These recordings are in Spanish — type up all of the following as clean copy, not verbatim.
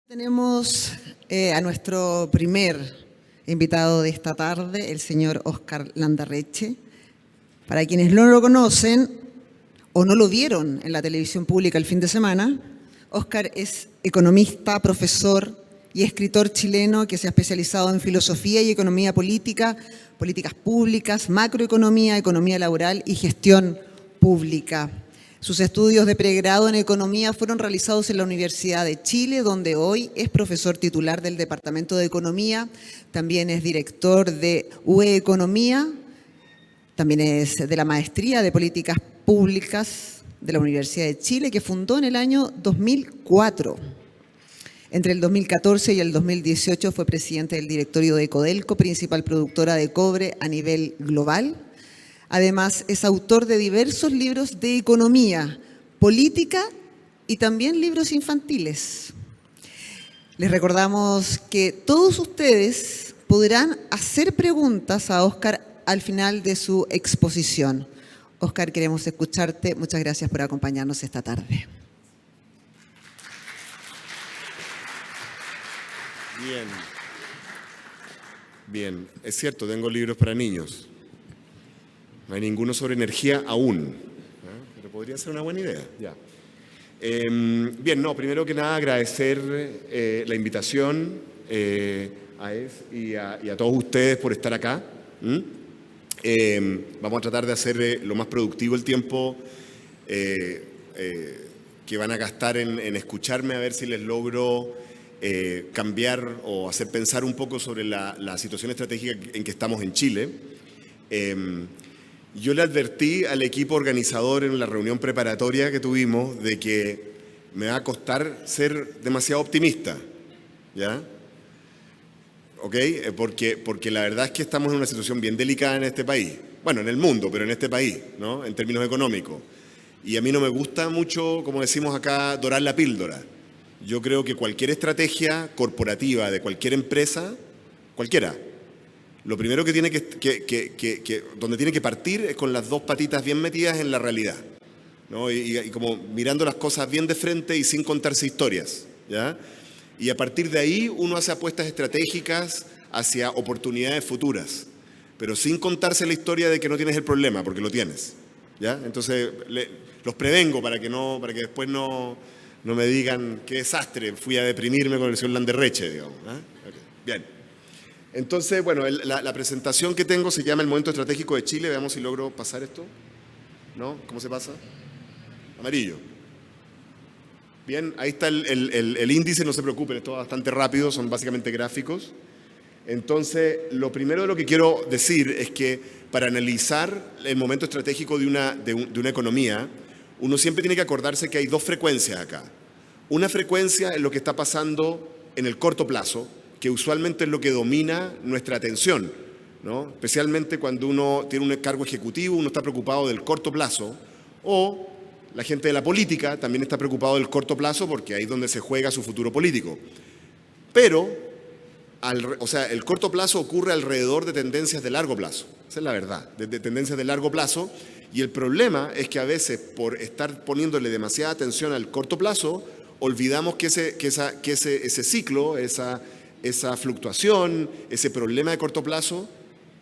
Tenemos a nuestro primer invitado de esta tarde, el señor Óscar Landarreche. Para quienes no lo conocen o no lo vieron en la televisión pública el fin de semana, Óscar es economista, profesor y escritor chileno que se ha especializado en filosofía y economía política, políticas públicas, macroeconomía, economía laboral y gestión pública. Sus estudios de pregrado en economía fueron realizados en la Universidad de Chile, donde hoy es profesor titular del Departamento de Economía, también es director de UE Economía, también es de la Maestría de Políticas Públicas de la Universidad de Chile, que fundó en el año 2004. Entre el 2014 y el 2018 fue presidente del directorio de Codelco, principal productora de cobre a nivel global. Además, es autor de diversos libros de economía, política y también libros infantiles. Les recordamos que todos ustedes podrán hacer preguntas a Óscar al final de su exposición. Óscar, queremos escucharte. Muchas gracias por acompañarnos esta tarde. Bien, es cierto, tengo libros para niños. No hay ninguno sobre energía aún, pero podría ser una buena idea. Ya. Primero que nada agradecer la invitación a ES y a todos ustedes por estar acá. Vamos a tratar de hacer lo más productivo el tiempo que van a gastar en escucharme, a ver si les logro cambiar o hacer pensar un poco sobre la situación estratégica en que estamos en Chile. Yo le advertí al equipo organizador en la reunión preparatoria que tuvimos de que me va a costar ser demasiado optimista, ¿ya? ¿Ok? Porque la verdad es que estamos en una situación bien delicada en este país. Bueno, en el mundo, pero en este país, ¿no? En términos económicos. Y a mí no me gusta mucho, como decimos acá, dorar la píldora. Yo creo que cualquier estrategia corporativa de cualquier empresa, cualquiera, lo primero que tiene donde tiene que partir es con las dos patitas bien metidas en la realidad, ¿no? Y como mirando las cosas bien de frente y sin contarse historias, ¿ya? Y a partir de ahí uno hace apuestas estratégicas hacia oportunidades futuras, pero sin contarse la historia de que no tienes el problema, porque lo tienes, ¿ya? Entonces los prevengo para que después no me digan qué desastre, fui a deprimirme con el señor Landarreche, digamos, ¿eh? Okay. Bien. Entonces, bueno, la presentación que tengo se llama El Momento Estratégico de Chile. Veamos si logro pasar esto. ¿No? ¿Cómo se pasa? Amarillo. Bien, ahí está el índice, no se preocupen, esto va bastante rápido, son básicamente gráficos. Entonces, lo primero de lo que quiero decir es que para analizar el momento estratégico de una economía, uno siempre tiene que acordarse que hay dos frecuencias acá. Una frecuencia es lo que está pasando en el corto plazo, que usualmente es lo que domina nuestra atención, ¿no? Especialmente cuando uno tiene un cargo ejecutivo, uno está preocupado del corto plazo, o la gente de la política también está preocupado del corto plazo porque ahí es donde se juega su futuro político. Pero, el corto plazo ocurre alrededor de tendencias de largo plazo, esa es la verdad, de tendencias de largo plazo, y el problema es que a veces por estar poniéndole demasiada atención al corto plazo, olvidamos que ese ciclo, esa fluctuación, ese problema de corto plazo,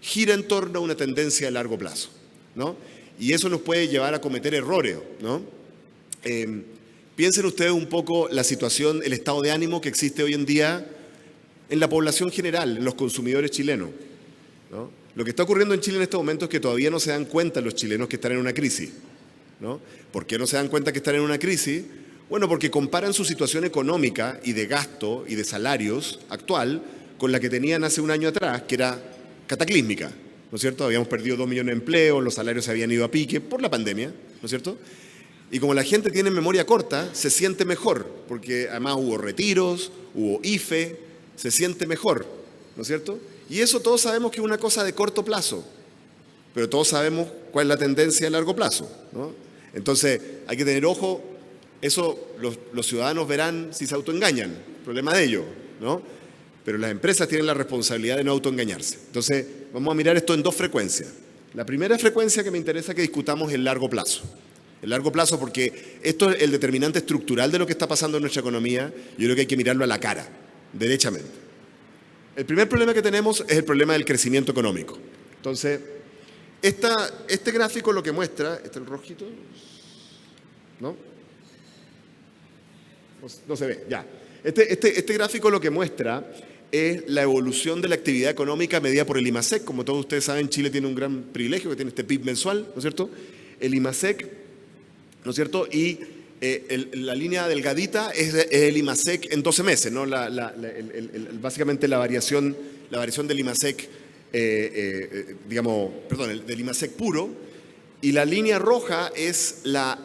gira en torno a una tendencia de largo plazo, ¿no? Y eso nos puede llevar a cometer errores, ¿no? Piensen ustedes un poco la situación, el estado de ánimo que existe hoy en día en la población general, en los consumidores chilenos, ¿no? Lo que está ocurriendo en Chile en este momento es que todavía no se dan cuenta los chilenos que están en una crisis, ¿no? ¿Por qué no se dan cuenta que están en una crisis? Bueno, porque comparan su situación económica y de gasto y de salarios actual con la que tenían hace un año atrás, que era cataclísmica, ¿no es cierto? Habíamos perdido 2 millones de empleos, los salarios se habían ido a pique por la pandemia, ¿no es cierto? Y como la gente tiene memoria corta, se siente mejor, porque además hubo retiros, hubo IFE, se siente mejor, ¿no es cierto? Y eso todos sabemos que es una cosa de corto plazo, pero todos sabemos cuál es la tendencia a largo plazo, ¿no? Entonces, hay que tener ojo. Eso los ciudadanos verán si se autoengañan, problema de ellos, ¿no? Pero las empresas tienen la responsabilidad de no autoengañarse. Entonces, vamos a mirar esto en dos frecuencias. La primera frecuencia que me interesa que discutamos es el largo plazo. El largo plazo, porque esto es el determinante estructural de lo que está pasando en nuestra economía. Yo creo que hay que mirarlo a la cara, derechamente. El primer problema que tenemos es el problema del crecimiento económico. Entonces, este gráfico lo que muestra, ¿este es el rojito? ¿No? No se ve, ya. Este gráfico lo que muestra es la evolución de la actividad económica medida por el IMASEC. Como todos ustedes saben, Chile tiene un gran privilegio, que tiene este PIB mensual, ¿no es cierto? El IMASEC, ¿no es cierto? Y la línea delgadita es el IMASEC en 12 meses, ¿no? Básicamente la variación del IMASEC, del IMASEC puro, y la línea roja es la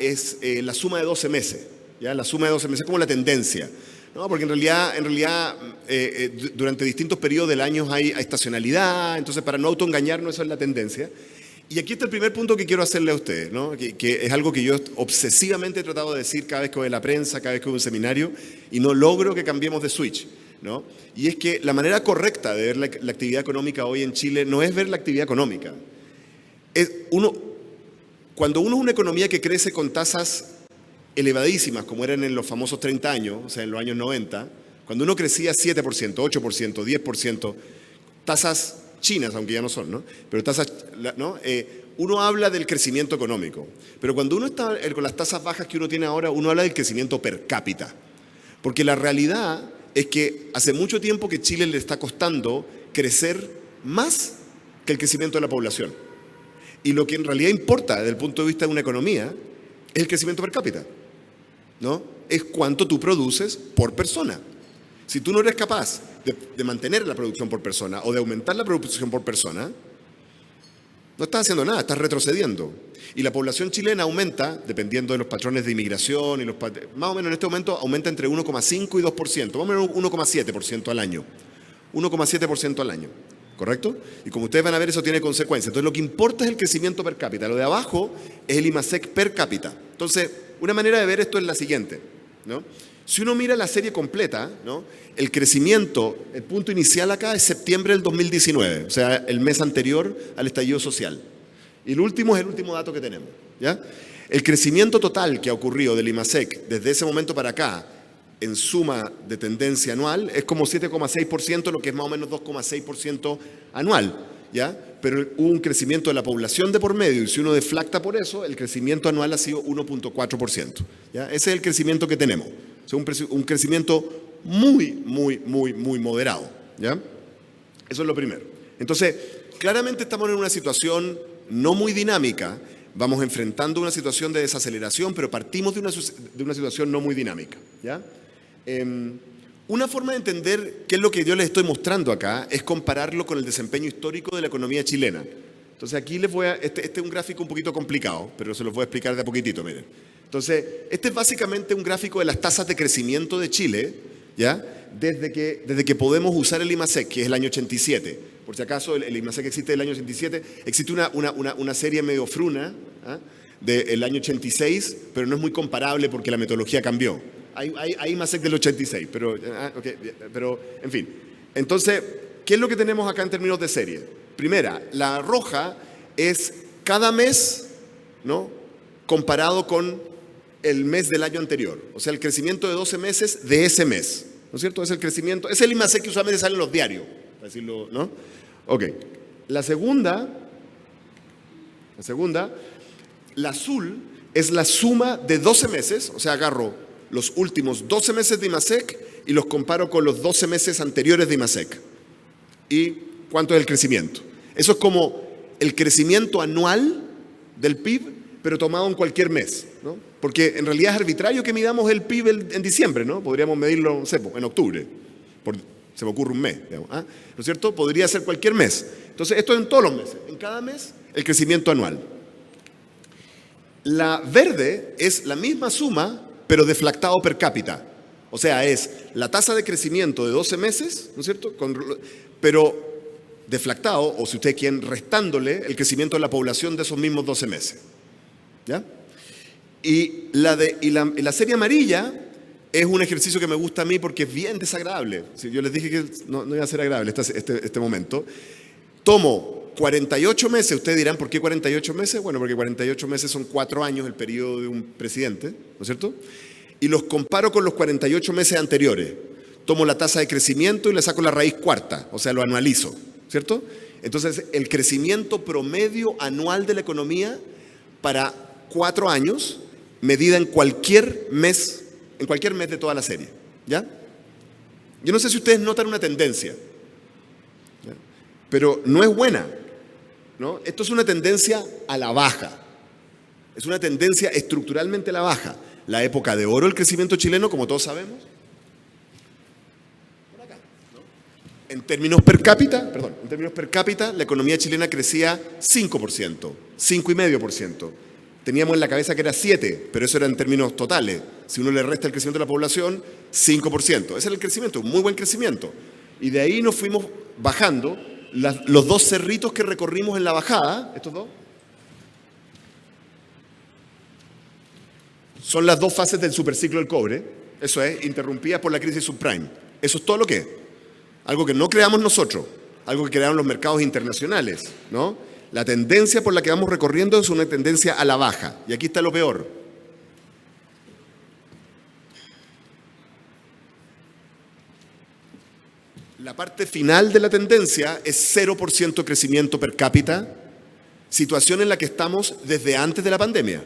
suma de 12 meses, ¿ya? La suma de 12 meses es como la tendencia, ¿no? Porque en realidad durante distintos periodos del año hay estacionalidad, entonces para no autoengañarnos eso es la tendencia. Y aquí está el primer punto que quiero hacerle a ustedes, ¿no? Que es algo que yo obsesivamente he tratado de decir cada vez que voy a la prensa, cada vez que voy a un seminario, y no logro que cambiemos de switch, ¿no? Y es que la manera correcta de ver la actividad económica hoy en Chile no es ver la actividad económica. Cuando uno es una economía que crece con tasas elevadísimas, como eran en los famosos 30 años, o sea, en los años 90, cuando uno crecía 7%, 8%, 10%, tasas chinas, aunque ya no son, ¿no? Pero tasas, ¿no? Uno habla del crecimiento económico, pero cuando uno está con las tasas bajas que uno tiene ahora, uno habla del crecimiento per cápita. Porque la realidad es que hace mucho tiempo que Chile le está costando crecer más que el crecimiento de la población. Y lo que en realidad importa desde el punto de vista de una economía es el crecimiento per cápita, ¿no? Es cuánto tú produces por persona. Si tú no eres capaz de mantener la producción por persona o de aumentar la producción por persona, no estás haciendo nada, estás retrocediendo. Y la población chilena aumenta, dependiendo de los patrones de inmigración, más o menos en este momento aumenta entre 1,5 y 2%, más o menos 1,7% al año. 1,7% al año, ¿correcto? Y como ustedes van a ver, eso tiene consecuencias. Entonces, lo que importa es el crecimiento per cápita. Lo de abajo es el IMASEC per cápita. Entonces, una manera de ver esto es la siguiente, ¿no? Si uno mira la serie completa, ¿no? El crecimiento, el punto inicial acá es septiembre del 2019, o sea, el mes anterior al estallido social. Y el último es el último dato que tenemos, ¿ya? El crecimiento total que ha ocurrido del IMASEC desde ese momento para acá, en suma de tendencia anual, es como 7,6%, lo que es más o menos 2,6% anual, ¿ya? Pero hubo un crecimiento de la población de por medio, y si uno deflacta por eso, el crecimiento anual ha sido 1,4%, ¿ya? Ese es el crecimiento que tenemos. O sea, un crecimiento muy moderado, ¿ya? Eso es lo primero. Entonces, claramente estamos en una situación no muy dinámica, vamos enfrentando una situación de desaceleración, pero partimos de una situación no muy dinámica, ¿ya? Una forma de entender qué es lo que yo les estoy mostrando acá es compararlo con el desempeño histórico de la economía chilena. Entonces aquí les voy a... Este es un gráfico un poquito complicado, pero se los voy a explicar de a poquitito, miren. Entonces, este es básicamente un gráfico de las tasas de crecimiento de Chile, ¿ya? Desde que podemos usar el IMASEC, que es el año 87. Por si acaso, el IMASEC existe del año 87. Existe una serie medio fruna, ¿ah? Del año 86, pero no es muy comparable porque la metodología cambió. Hay IMASEC del 86, pero en fin. Entonces, ¿qué es lo que tenemos acá en términos de serie? Primera, la roja es cada mes, ¿no? Comparado con el mes del año anterior. O sea, el crecimiento de 12 meses de ese mes. ¿No es cierto? Es el crecimiento, es el IMASEC que usualmente sale en los diarios, para decirlo, ¿no? Ok. La segunda, la azul, es la suma de 12 meses, o sea, agarro los últimos 12 meses de IMASEC y los comparo con los 12 meses anteriores de IMASEC. ¿Y cuánto es el crecimiento? Eso es como el crecimiento anual del PIB, pero tomado en cualquier mes, ¿no? Porque en realidad es arbitrario que midamos el PIB en diciembre, ¿no? Podríamos medirlo, no sé, en octubre, se me ocurre un mes, digamos, ¿ah? ¿No es cierto? Podría ser cualquier mes. Entonces, esto es en todos los meses, en cada mes, el crecimiento anual. La verde es la misma suma, pero deflactado per cápita. O sea, es la tasa de crecimiento de 12 meses, ¿no es cierto? Pero deflactado, o si ustedes quieren, restándole el crecimiento de la población de esos mismos 12 meses. ¿Ya? Y la serie amarilla es un ejercicio que me gusta a mí porque es bien desagradable. Yo les dije que no iba a ser agradable este momento. Tomo 48 meses, ustedes dirán, ¿por qué 48 meses? Bueno, porque 48 meses son 4 años el periodo de un presidente, ¿no es cierto? Y los comparo con los 48 meses anteriores. Tomo la tasa de crecimiento y le saco la raíz cuarta, o sea, lo anualizo, ¿cierto? Entonces, el crecimiento promedio anual de la economía para 4 años, medida en cualquier mes de toda la serie, ¿ya? Yo no sé si ustedes notan una tendencia, ¿ya? Pero no es buena, ¿no? Esto es una tendencia a la baja, es una tendencia estructuralmente a la baja. La época de oro del crecimiento chileno, como todos sabemos, por acá, ¿no? En términos per cápita, la economía chilena crecía 5%, 5,5%. Teníamos en la cabeza que era 7%, pero eso era en términos totales. Si uno le resta el crecimiento de la población, 5%. Ese era el crecimiento, un muy buen crecimiento. Y de ahí nos fuimos bajando. Los 2 cerritos que recorrimos en la bajada, estos 2, son las 2 fases del superciclo del cobre. Eso es, interrumpidas por la crisis subprime. Eso es todo lo que es. Algo que no creamos nosotros, algo que crearon los mercados internacionales, ¿no? La tendencia por la que vamos recorriendo es una tendencia a la baja. Y aquí está lo peor. La parte final de la tendencia es 0% crecimiento per cápita, situación en la que estamos desde antes de la pandemia.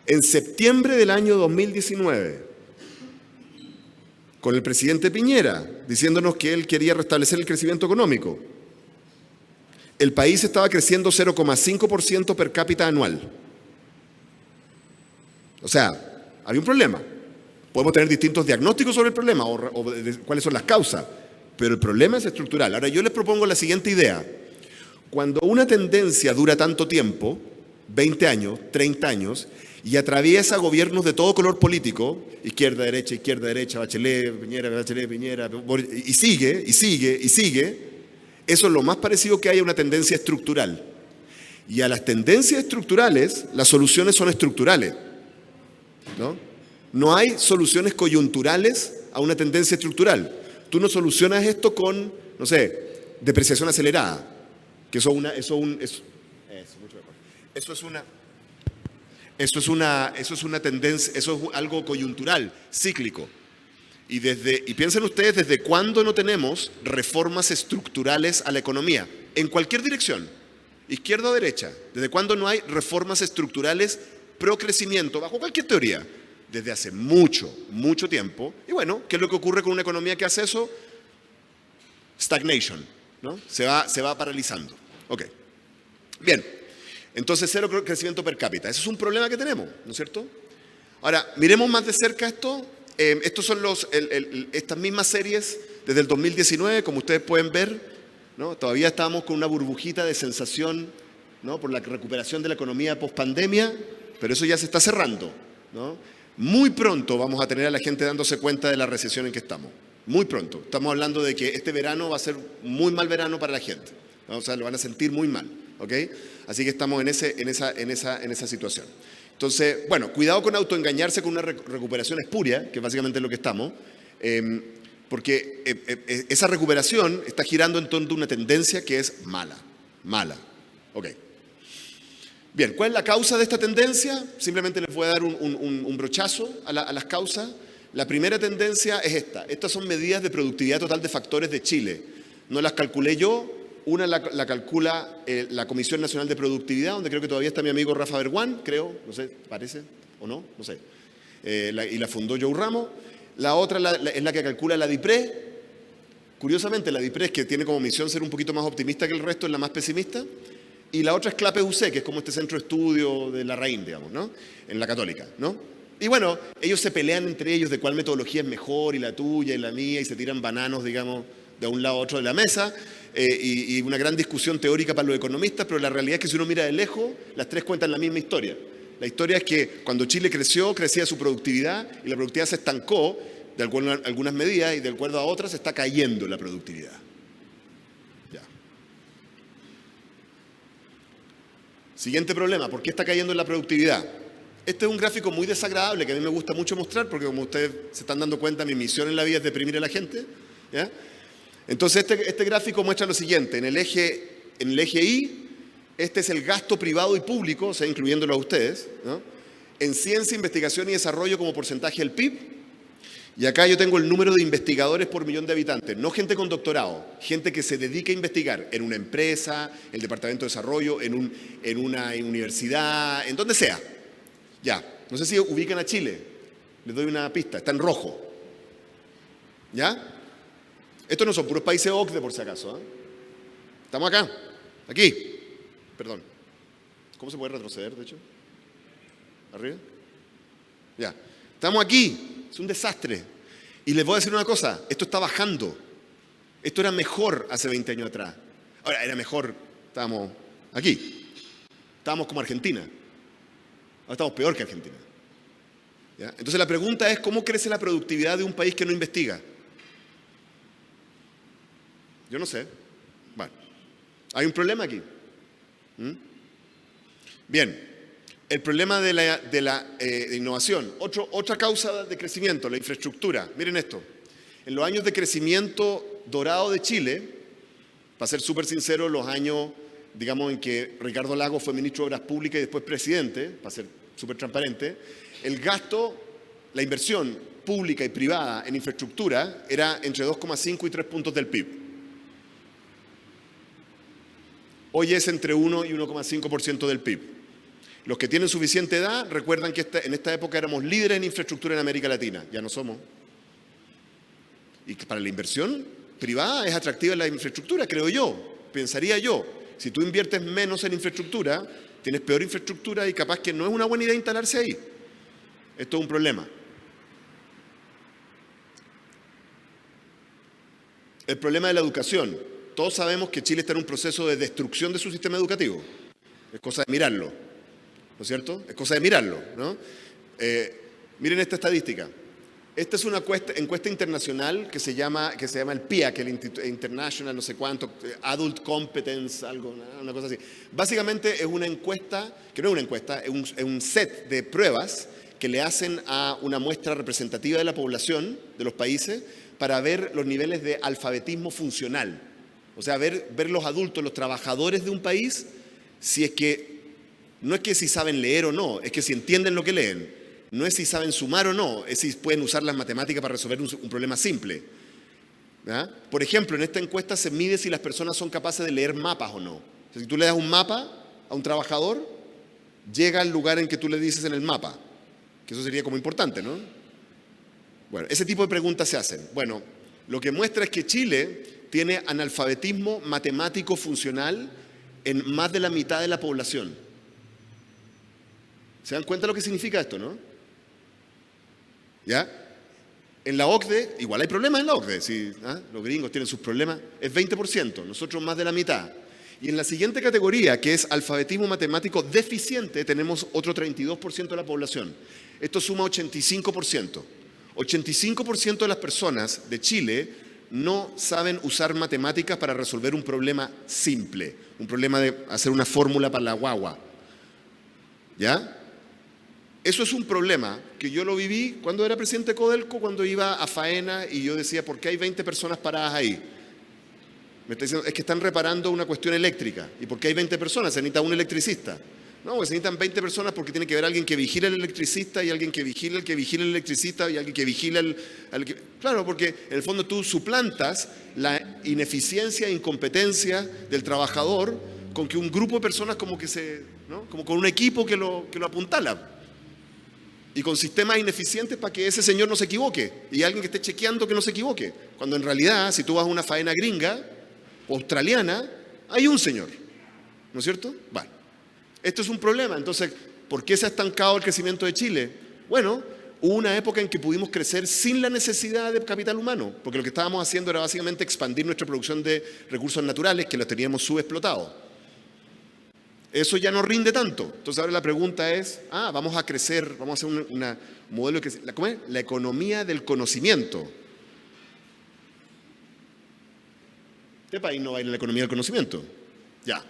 En septiembre del año 2019, con el presidente Piñera diciéndonos que él quería restablecer el crecimiento económico, el país estaba creciendo 0,5% per cápita anual. O sea, había un problema. Podemos tener distintos diagnósticos sobre el problema o de cuáles son las causas, pero el problema es estructural. Ahora, yo les propongo la siguiente idea. Cuando una tendencia dura tanto tiempo, 20 años, 30 años, y atraviesa gobiernos de todo color político, izquierda, derecha, Bachelet, Piñera, y sigue, eso es lo más parecido que hay a una tendencia estructural. Y a las tendencias estructurales, las soluciones son estructurales, ¿no? No hay soluciones coyunturales a una tendencia estructural. Tú no solucionas esto con, no sé, depreciación acelerada, que eso es una tendencia, eso es algo coyuntural, cíclico. Y piensen ustedes, ¿desde cuándo no tenemos reformas estructurales a la economía? En cualquier dirección, izquierda o derecha. ¿Desde cuándo no hay reformas estructurales pro crecimiento, bajo cualquier teoría? Desde hace mucho, mucho tiempo. Y bueno, ¿qué es lo que ocurre con una economía que hace eso? Stagnation, ¿no? Se va paralizando. Ok. Bien. Entonces, 0 crecimiento per cápita. Ese es un problema que tenemos, ¿no es cierto? Ahora, miremos más de cerca esto. Estos son estas mismas series desde el 2019, como ustedes pueden ver, ¿no? Todavía estábamos con una burbujita de sensación, ¿no? Por la recuperación de la economía post-pandemia, pero eso ya se está cerrando, ¿no? Muy pronto vamos a tener a la gente dándose cuenta de la recesión en que estamos. Muy pronto. Estamos hablando de que este verano va a ser muy mal verano para la gente, ¿no? O sea, lo van a sentir muy mal, ¿ok? Así que estamos en esa situación. Entonces, bueno, cuidado con autoengañarse con una recuperación espuria, que es básicamente lo que estamos, porque esa recuperación está girando en torno a una tendencia que es mala. Ok. Bien, ¿cuál es la causa de esta tendencia? Simplemente les voy a dar un brochazo a las causas. La primera tendencia es esta. Estas son medidas de productividad total de factores de Chile. No las calculé yo. Una la calcula la Comisión Nacional de Productividad, donde creo que todavía está mi amigo Rafa Berguán, creo, no sé, parece, o no sé. Y la fundó Joe Ramos. La otra es la que calcula la DIPRE. Curiosamente, la DIPRE, que tiene como misión ser un poquito más optimista que el resto, es la más pesimista. Y la otra es CLAPE UC, que es como este centro de estudio de la RAIN, digamos, ¿no? En la Católica, ¿no? Y bueno, ellos se pelean entre ellos de cuál metodología es mejor, y la tuya y la mía, y se tiran bananos, digamos, de un lado a otro de la mesa. Y una gran discusión teórica para los economistas, pero la realidad es que si uno mira de lejos, las tres cuentan la misma historia. La historia es que cuando Chile creció, crecía su productividad y la productividad se estancó de algunas medidas y de acuerdo a otras está cayendo la productividad. Ya. Siguiente problema, ¿por qué está cayendo la productividad? Este es un gráfico muy desagradable que a mí me gusta mucho mostrar porque como ustedes se están dando cuenta, mi misión en la vida es deprimir a la gente, ¿ya? Entonces este gráfico muestra lo siguiente. En el eje Y, este es el gasto privado y público, o sea, incluyéndolo a ustedes, ¿no?, en ciencia, investigación y desarrollo como porcentaje del PIB. Y acá yo tengo el número de investigadores por millón de habitantes. No gente con doctorado, gente que se dedica a investigar en una empresa, el departamento de desarrollo, en una universidad, en donde sea. Ya, no sé si ubican a Chile. Les doy una pista, está en rojo. ¿Ya? Estos no son puros países OCDE, por si acaso, ¿eh? Estamos acá, aquí. Perdón. ¿Cómo se puede retroceder, de hecho? ¿Arriba? Ya. Estamos aquí. Es un desastre. Y les voy a decir una cosa, esto está bajando. Esto era mejor hace 20 años atrás. Ahora, era mejor, estábamos aquí. Estábamos como Argentina. Ahora estamos peor que Argentina. ¿Ya? Entonces la pregunta es, ¿cómo crece la productividad de un país que no investiga? Yo no sé. Bueno, hay un problema aquí. Bien, el problema de la innovación. Otra causa de crecimiento, la infraestructura. Miren esto. En los años de crecimiento dorado de Chile, para ser súper sincero, los años, digamos, en que Ricardo Lagos fue ministro de Obras Públicas y después presidente, para ser súper transparente, el gasto, la inversión pública y privada en infraestructura era entre 2,5 y 3 puntos del PIB. Hoy es entre 1 y 1,5% del PIB. Los que tienen suficiente edad recuerdan que en esta época éramos líderes en infraestructura en América Latina. Ya no somos. Y que para la inversión privada es atractiva la infraestructura, creo yo. Pensaría yo. Si tú inviertes menos en infraestructura, tienes peor infraestructura y capaz que no es una buena idea instalarse ahí. Esto es un problema. El problema de la educación. Todos sabemos que Chile está en un proceso de destrucción de su sistema educativo. Es cosa de mirarlo, ¿no es cierto? Es cosa de mirarlo, ¿no? Miren esta estadística. Esta es una encuesta internacional que se llama el PIA, que es el International no sé cuánto, Adult Competence, algo, una cosa así. Básicamente es una encuesta, que no es una encuesta, es un set de pruebas que le hacen a una muestra representativa de la población de los países para ver los niveles de alfabetismo funcional. O sea, ver los adultos, los trabajadores de un país, si es que, no es que si saben leer o no, es que si entienden lo que leen. No es si saben sumar o no, es si pueden usar las matemáticas para resolver un problema simple. ¿Ya? Por ejemplo, en esta encuesta se mide si las personas son capaces de leer mapas o no. O sea, si tú le das un mapa a un trabajador, llega al lugar en que tú le dices en el mapa. Que eso sería como importante, ¿no? Bueno, ese tipo de preguntas se hacen. Bueno, lo que muestra es que Chile tiene analfabetismo matemático funcional en más de la mitad de la población. ¿Se dan cuenta de lo que significa esto, no? ¿Ya? En la OCDE, igual hay problemas en la OCDE, sí, los gringos tienen sus problemas, es 20%, nosotros más de la mitad. Y en la siguiente categoría, que es alfabetismo matemático deficiente, tenemos otro 32% de la población. Esto suma 85%. 85% de las personas de Chile no saben usar matemáticas para resolver un problema simple, un problema de hacer una fórmula para la guagua. ¿Ya? Eso es un problema que yo lo viví cuando era presidente de Codelco, cuando iba a faena y yo decía, ¿por qué hay 20 personas paradas ahí? Me está diciendo, es que están reparando una cuestión eléctrica. ¿Y por qué hay 20 personas? Se necesita un electricista. No, pues se necesitan 20 personas porque tiene que haber alguien que vigile al electricista y alguien que vigile al que vigile al electricista y alguien que vigile al que... Claro, porque en el fondo tú suplantas la ineficiencia e incompetencia del trabajador con que un grupo de personas como que ¿no? Como con un equipo que lo apuntala. Y con sistemas ineficientes para que ese señor no se equivoque y alguien que esté chequeando que no se equivoque. Cuando en realidad, si tú vas a una faena gringa o australiana, hay un señor. ¿No es cierto? Vale. Esto es un problema. Entonces, ¿por qué se ha estancado el crecimiento de Chile? Bueno, hubo una época en que pudimos crecer sin la necesidad de capital humano, porque lo que estábamos haciendo era básicamente expandir nuestra producción de recursos naturales que los teníamos subexplotados. Eso ya no rinde tanto. Entonces ahora la pregunta es, vamos a crecer, vamos a hacer un modelo que ¿cómo es? La economía del conocimiento. ¿Qué país no va a ir en la economía del conocimiento? Ya.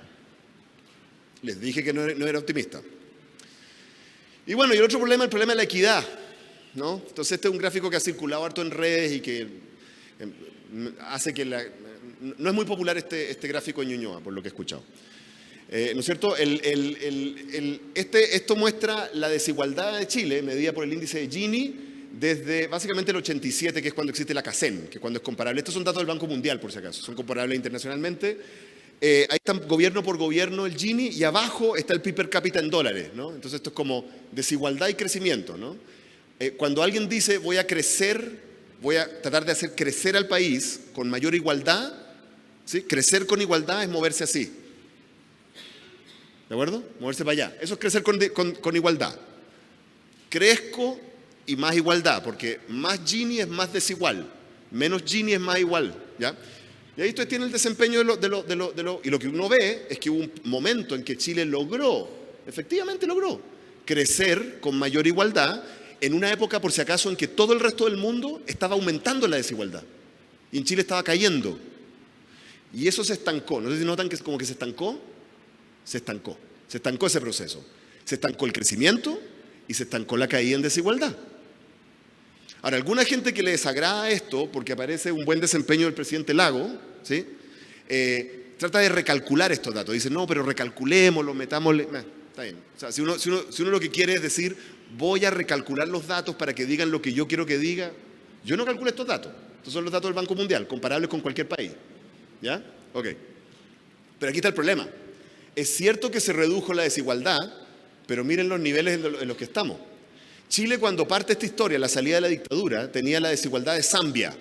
Les dije que no era optimista. Y bueno, y el otro problema, el problema de la equidad, ¿no? Entonces este es un gráfico que ha circulado harto en redes y que hace que no es muy popular este gráfico en Ñuñoa, por lo que he escuchado. ¿No es cierto? Esto muestra la desigualdad de Chile, medida por el índice de Gini, desde básicamente el 87, que es cuando existe la CACEN, que es cuando es comparable. Estos son datos del Banco Mundial, por si acaso, son comparables internacionalmente. Ahí está gobierno por gobierno el Gini, y abajo está el PIB per cápita en dólares, ¿no? Entonces esto es como desigualdad y crecimiento, ¿no? Cuando alguien dice voy a crecer, voy a tratar de hacer crecer al país con mayor igualdad, ¿sí? Crecer con igualdad es moverse así. ¿De acuerdo? Moverse para allá. Eso es crecer con igualdad. Crezco y más igualdad, porque más Gini es más desigual, menos Gini es más igual, ¿ya? Y ahí ustedes tienen el desempeño y lo que uno ve es que hubo un momento en que Chile efectivamente logró crecer con mayor igualdad en una época, por si acaso, en que todo el resto del mundo estaba aumentando la desigualdad y en Chile estaba cayendo. Y eso se estancó. No sé si notan que es como que se estancó. Se estancó ese proceso. Se estancó el crecimiento y se estancó la caída en desigualdad. Ahora, alguna gente que le desagrada esto, porque aparece un buen desempeño del presidente Lago, ¿sí? Trata de recalcular estos datos. Dice, no, pero recalculémoslo, metámosle. Está bien. O sea, si uno lo que quiere es decir, voy a recalcular los datos para que digan lo que yo quiero que diga, yo no calculo estos datos. Estos son los datos del Banco Mundial, comparables con cualquier país. ¿Ya? Ok. Pero aquí está el problema. Es cierto que se redujo la desigualdad, pero miren los niveles en los que estamos. Chile, cuando parte esta historia, la salida de la dictadura, tenía la desigualdad de Zambia.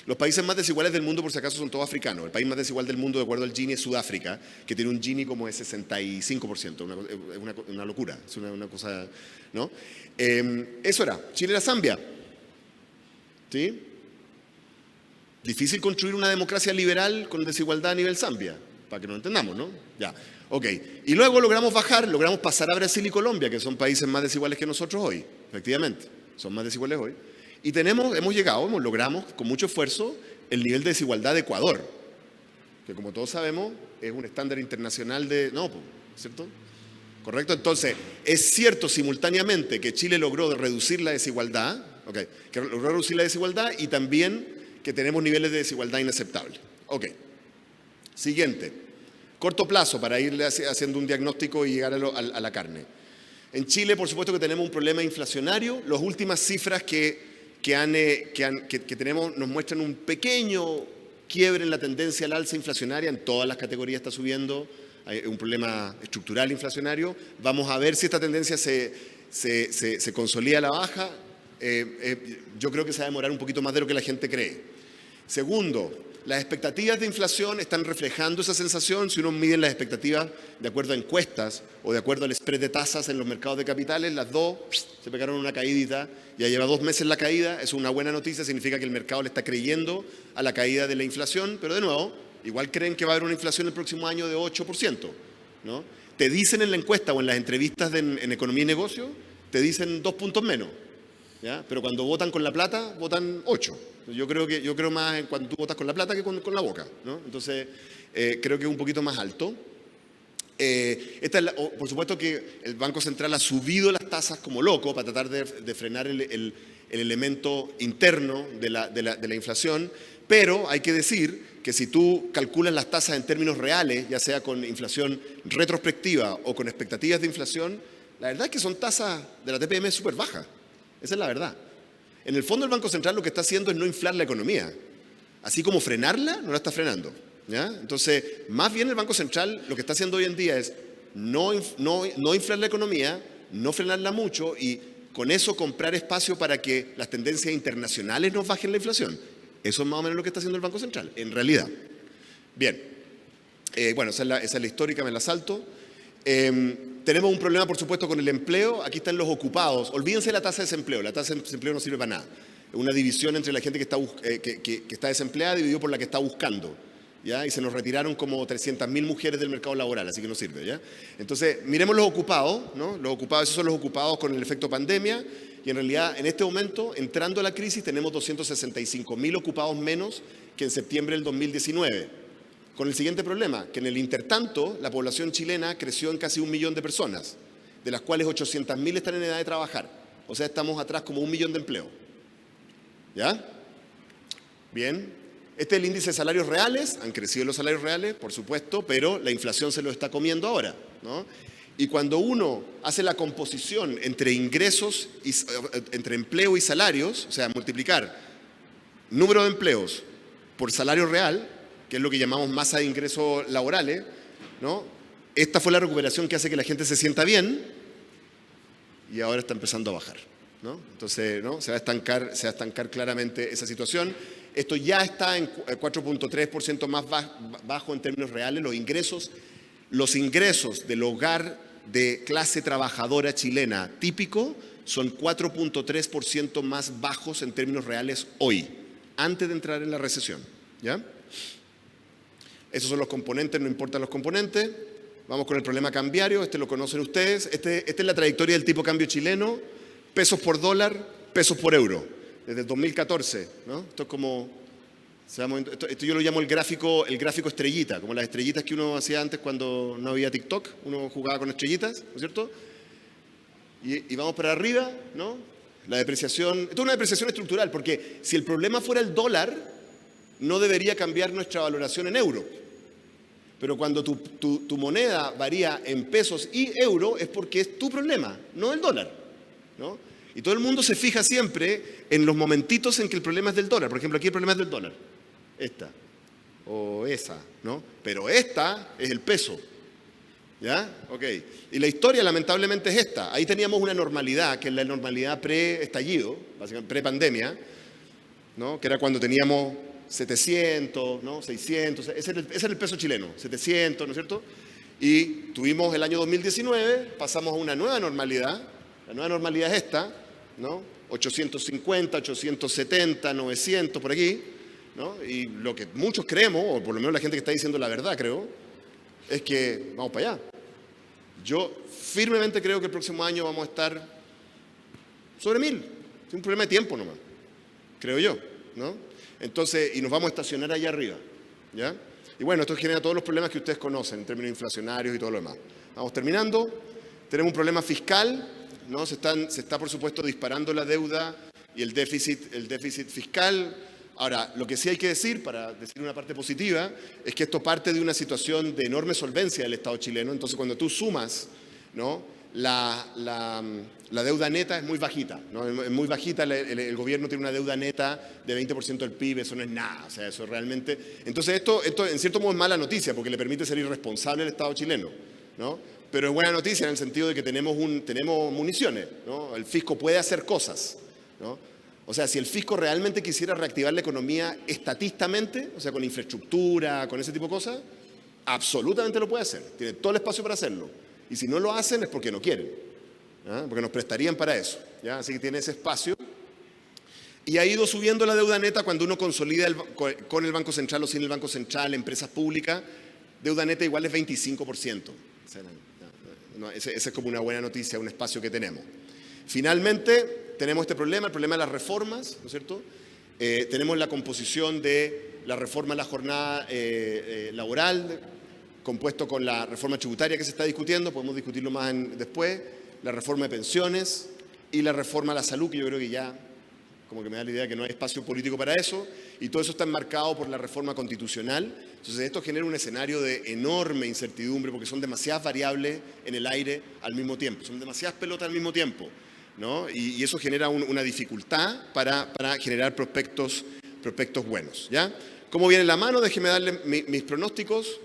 Los países más desiguales del mundo, por si acaso, son todos africanos. El país más desigual del mundo, de acuerdo al Gini, es Sudáfrica, que tiene un Gini como de 65%. Una locura, es una cosa, ¿no? Eso era. Chile era Zambia. ¿Sí? Difícil construir una democracia liberal con desigualdad a nivel Zambia, para que nos entendamos, ¿no? Ya, ok. Y luego logramos pasar a Brasil y Colombia, que son países más desiguales que nosotros hoy, efectivamente, son más desiguales hoy. Y logramos con mucho esfuerzo el nivel de desigualdad de Ecuador, que como todos sabemos es un estándar internacional ¿cierto? ¿Correcto? Entonces, es cierto simultáneamente que Chile logró reducir la desigualdad, y también que tenemos niveles de desigualdad inaceptables. Ok. Siguiente. Corto plazo, para irle haciendo un diagnóstico y llegar a la carne. En Chile, por supuesto que tenemos un problema inflacionario. Las últimas cifras que tenemos nos muestran un pequeño quiebre en la tendencia al alza inflacionaria. En todas las categorías está subiendo. Hay un problema estructural inflacionario. Vamos a ver si esta tendencia se consolida a la baja. Yo creo que se va a demorar un poquito más de lo que la gente cree. Segundo, las expectativas de inflación están reflejando esa sensación. Si uno mide las expectativas de acuerdo a encuestas o de acuerdo al spread de tasas en los mercados de capitales, las dos se pegaron una caídita. Ya lleva 2 meses la caída, eso es una buena noticia, significa que el mercado le está creyendo a la caída de la inflación, pero de nuevo, igual creen que va a haber una inflación el próximo año de 8%, ¿no? Te dicen en la encuesta o en las entrevistas en Economía y Negocio, te dicen 2 puntos menos, ¿ya? Pero cuando votan con la plata, votan 8. Yo creo más en cuando tú votas con la plata que con la boca, ¿no? Entonces, creo que es un poquito más alto. Por supuesto que el Banco Central ha subido las tasas como loco para tratar de frenar el elemento interno de la inflación, pero hay que decir que si tú calculas las tasas en términos reales, ya sea con inflación retrospectiva o con expectativas de inflación, la verdad es que son tasas de la TPM súper bajas. Esa es la verdad. En el fondo el Banco Central lo que está haciendo es no inflar la economía. Así como frenarla, no la está frenando, ¿ya? Entonces, más bien el Banco Central lo que está haciendo hoy en día es no inflar la economía, no frenarla mucho y con eso comprar espacio para que las tendencias internacionales nos bajen la inflación. Eso es más o menos lo que está haciendo el Banco Central, en realidad. Bien, bueno, esa es la histórica, me la salto. Tenemos un problema, por supuesto, con el empleo. Aquí están los ocupados. Olvídense de la tasa de desempleo. La tasa de desempleo no sirve para nada. Es una división entre la gente que está desempleada dividido por la que está buscando, ¿ya? Y se nos retiraron como 300.000 mujeres del mercado laboral, así que no sirve, ¿ya? Entonces, miremos los ocupados, ¿no? Los ocupados, esos son los ocupados con el efecto pandemia. Y en realidad, en este momento, entrando a la crisis, tenemos 265.000 ocupados menos que en septiembre del 2019. Con el siguiente problema, que en el intertanto la población chilena creció en casi 1 millón de personas, de las cuales 800.000 están en edad de trabajar. O sea, estamos atrás como 1 millón de empleos. ¿Ya? Bien. Este es el índice de salarios reales, han crecido los salarios reales, por supuesto, pero la inflación se lo está comiendo ahora, ¿no? Y cuando uno hace la composición entre ingresos, entre empleo y salarios, o sea, multiplicar número de empleos por salario real, que es lo que llamamos masa de ingresos laborales, ¿no? Esta fue la recuperación que hace que la gente se sienta bien y ahora está empezando a bajar, ¿no? Entonces, ¿no? Se va a estancar claramente esa situación. Esto ya está en 4.3% más bajo en términos reales. Los ingresos del hogar de clase trabajadora chilena típico son 4.3% más bajos en términos reales hoy, antes de entrar en la recesión, ¿ya? Esos son los componentes, no importan los componentes. Vamos con el problema cambiario, este lo conocen ustedes. Esta es la trayectoria del tipo cambio chileno, pesos por dólar, pesos por euro, desde el 2014, ¿no? Esto es como, esto yo lo llamo el gráfico estrellita, como las estrellitas que uno hacía antes cuando no había TikTok, uno jugaba con estrellitas, ¿no es cierto? Y vamos para arriba, ¿no? La depreciación, esto es una depreciación estructural, porque si el problema fuera el dólar, no debería cambiar nuestra valoración en euro. Pero cuando tu moneda varía en pesos y euro es porque es tu problema, no el dólar, ¿no? Y todo el mundo se fija siempre en los momentitos en que el problema es del dólar. Por ejemplo, aquí el problema es del dólar. Esta o esa, ¿no? Pero esta es el peso, ¿ya? Ok. Y la historia lamentablemente es esta. Ahí teníamos una normalidad, que es la normalidad pre-estallido, básicamente pre-pandemia, ¿no? Que era cuando teníamos 700, ¿no? 600, ese era el peso chileno, 700, ¿no es cierto? Y tuvimos el año 2019, pasamos a una nueva normalidad, la nueva normalidad es esta, ¿no? 850, 870, 900, por aquí, ¿no? Y lo que muchos creemos, o por lo menos la gente que está diciendo la verdad, creo, es que vamos para allá. Yo firmemente creo que el próximo año vamos a estar sobre 1000, es un problema de tiempo nomás, creo yo, ¿no? Entonces, y nos vamos a estacionar allá arriba, ¿ya? Y bueno, esto genera todos los problemas que ustedes conocen en términos inflacionarios y todo lo demás. Vamos terminando. Tenemos un problema fiscal, ¿no? Se está, por supuesto, disparando la deuda y el déficit fiscal. Ahora, lo que sí hay que decir, para decir una parte positiva, es que esto parte de una situación de enorme solvencia del Estado chileno. Entonces, cuando tú sumas, ¿no?, la deuda neta es muy bajita, ¿no? Es muy bajita, el gobierno tiene una deuda neta de 20% del PIB, eso no es nada, o sea, eso realmente... Entonces esto en cierto modo es mala noticia porque le permite ser irresponsable al Estado chileno, ¿no? Pero es buena noticia en el sentido de que tenemos municiones, ¿no? El fisco puede hacer cosas, ¿no? O sea, si el fisco realmente quisiera reactivar la economía estatistamente, o sea, con infraestructura, con ese tipo de cosas, absolutamente lo puede hacer, tiene todo el espacio para hacerlo. Y si no lo hacen es porque no quieren, ¿ah? Porque nos prestarían para eso, ¿ya? Así que tiene ese espacio. Y ha ido subiendo la deuda neta cuando uno consolida con el Banco Central o sin el Banco Central, empresas públicas, deuda neta igual es 25%. O sea, esa es como una buena noticia, un espacio que tenemos. Finalmente, tenemos este problema, el problema de las reformas, ¿no es cierto? Tenemos la composición de la reforma de la jornada laboral, compuesto con la reforma tributaria que se está discutiendo, podemos discutirlo más después, la reforma de pensiones y la reforma a la salud, que yo creo que ya como que me da la idea que no hay espacio político para eso, y todo eso está enmarcado por la reforma constitucional. Entonces esto genera un escenario de enorme incertidumbre porque son demasiadas variables en el aire al mismo tiempo, son demasiadas pelotas al mismo tiempo, ¿no? Y eso genera una dificultad para generar prospectos buenos, ¿ya? ¿Cómo viene la mano? Déjeme darle mis pronósticos.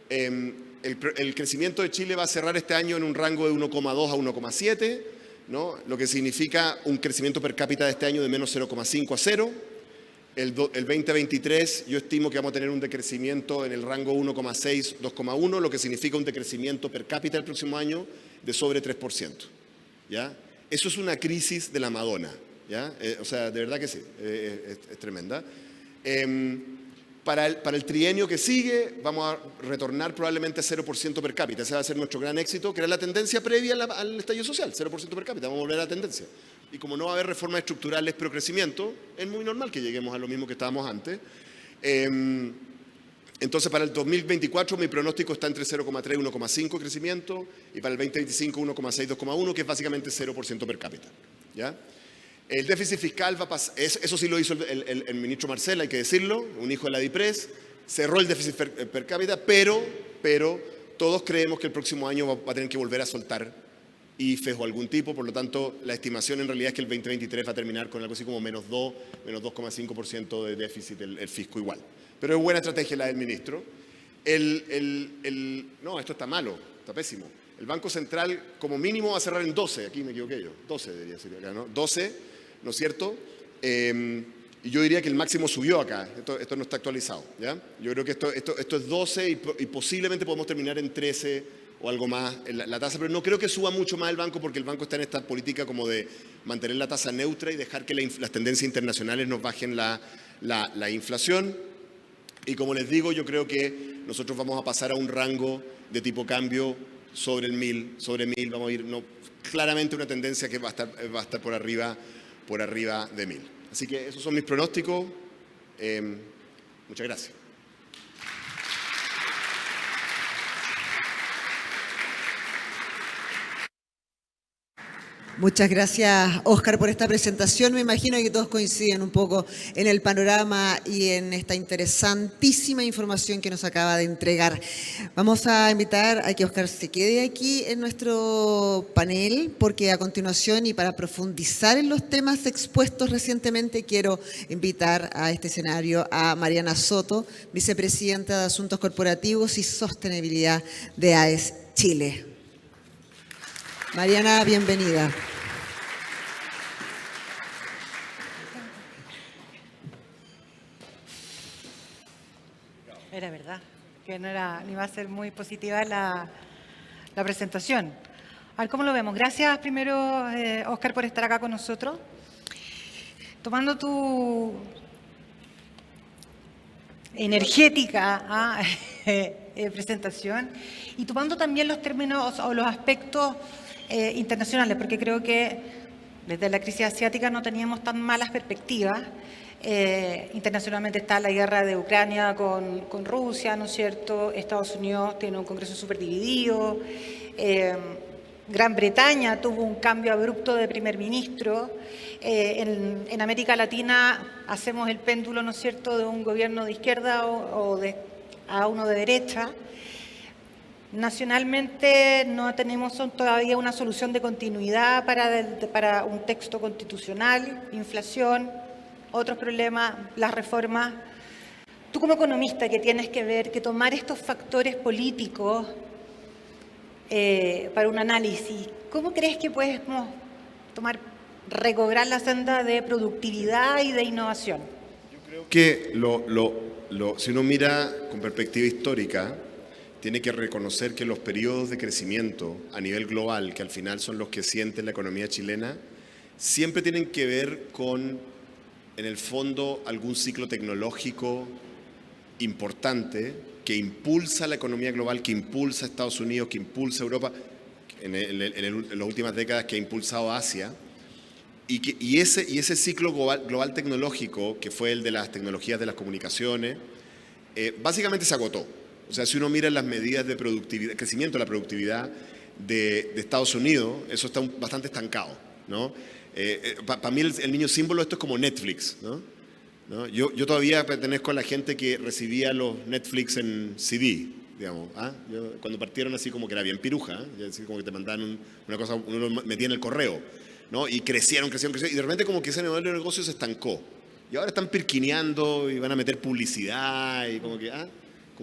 El crecimiento de Chile va a cerrar este año en un rango de 1,2 a 1,7, ¿no? Lo que significa un crecimiento per cápita de este año de menos 0,5 a 0. El 2023 yo estimo que vamos a tener un decrecimiento en el rango 1,6, 2,1, lo que significa un decrecimiento per cápita el próximo año de sobre 3%, ¿ya? Eso es una crisis de la Madonna, ¿ya? O sea, de verdad que sí, es tremenda. Para el trienio que sigue vamos a retornar probablemente a 0% per cápita. Ese va a ser nuestro gran éxito, que era la tendencia previa al estallido social, 0% per cápita. Vamos a volver a la tendencia. Y como no va a haber reformas estructurales pro crecimiento, es muy normal que lleguemos a lo mismo que estábamos antes. Entonces, para el 2024 mi pronóstico está entre 0,3 y 1,5 crecimiento, y para el 2025 1,6, 2,1, que es básicamente 0% per cápita, ¿ya? El déficit fiscal va a pasar, eso sí lo hizo el ministro Marcel, hay que decirlo, un hijo de la DIPRES, cerró el déficit per cápita, pero todos creemos que el próximo año va a tener que volver a soltar IFES o algún tipo, por lo tanto la estimación en realidad es que el 2023 va a terminar con algo así como menos 2,5% de déficit el fisco igual. Pero es buena estrategia la del ministro. No, esto está malo, está pésimo. El Banco Central como mínimo va a cerrar en 12, aquí me equivoqué yo, 12 debería ser acá, ¿no? 12, ¿no es cierto? Y yo diría que el máximo subió acá, esto no está actualizado, ¿ya? Yo creo que esto es 12 y posiblemente podemos terminar en 13 o algo más en la tasa, pero no creo que suba mucho más el banco porque el banco está en esta política como de mantener la tasa neutra y dejar que las tendencias internacionales nos bajen la inflación. Y como les digo, yo creo que nosotros vamos a pasar a un rango de tipo cambio sobre el 1000, vamos a ir claramente una tendencia que va a estar por arriba de 1000. Así que esos son mis pronósticos. Muchas gracias. Muchas gracias, Óscar, por esta presentación. Me imagino que todos coinciden un poco en el panorama y en esta interesantísima información que nos acaba de entregar. Vamos a invitar a que Óscar se quede aquí en nuestro panel, porque a continuación y para profundizar en los temas expuestos recientemente, quiero invitar a este escenario a Mariana Soto, vicepresidenta de Asuntos Corporativos y Sostenibilidad de AES Chile. Mariana, bienvenida. Era verdad, que no iba a ser muy positiva la presentación. A ver, ¿cómo lo vemos? Gracias primero, Óscar, por estar acá con nosotros. Tomando tu energética presentación y tomando también los términos o los aspectos internacionales, porque creo que desde la crisis asiática no teníamos tan malas perspectivas. Internacionalmente está la guerra de Ucrania con Rusia, ¿no es cierto? Estados Unidos tiene un Congreso súper dividido. Gran Bretaña tuvo un cambio abrupto de primer ministro. En América Latina hacemos el péndulo, ¿no es cierto?, de un gobierno de izquierda a uno de derecha. Nacionalmente no tenemos todavía una solución de continuidad para un texto constitucional, inflación, otros problemas, las reformas. Tú como economista que tienes que tomar estos factores políticos para un análisis, ¿cómo crees que podemos recobrar la senda de productividad y de innovación? Yo creo que si uno mira con perspectiva histórica, tiene que reconocer que los periodos de crecimiento a nivel global, que al final son los que siente la economía chilena, siempre tienen que ver con, en el fondo, algún ciclo tecnológico importante que impulsa la economía global, que impulsa a Estados Unidos, que impulsa a Europa, en las últimas décadas que ha impulsado a Asia, y ese ciclo global tecnológico, que fue el de las tecnologías de las comunicaciones, básicamente se agotó. O sea, si uno mira las medidas de productividad, crecimiento de la productividad de Estados Unidos, eso está bastante estancado, ¿no? Para mí el niño símbolo esto es como Netflix, ¿no? Yo todavía pertenezco a la gente que recibía los Netflix en CD, digamos. Cuando partieron así como que era bien piruja, así como que te mandaban una cosa, uno lo metía en el correo, ¿no? Y crecieron, y de repente como que ese modelo de negocio se estancó. Y ahora están pirquineando y van a meter publicidad y como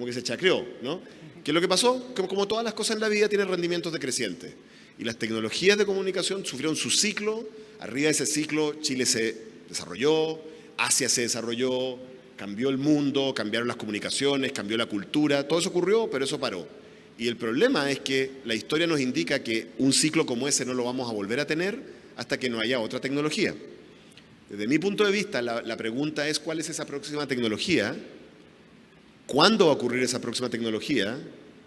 que se chacreó, ¿no? ¿Qué es lo que pasó? Que como todas las cosas en la vida tienen rendimientos decrecientes. Y las tecnologías de comunicación sufrieron su ciclo. Arriba de ese ciclo Chile se desarrolló, Asia se desarrolló, cambió el mundo, cambiaron las comunicaciones, cambió la cultura. Todo eso ocurrió, pero eso paró. Y el problema es que la historia nos indica que un ciclo como ese no lo vamos a volver a tener hasta que no haya otra tecnología. Desde mi punto de vista, la pregunta es ¿cuál es esa próxima tecnología? ¿Cuándo va a ocurrir esa próxima tecnología?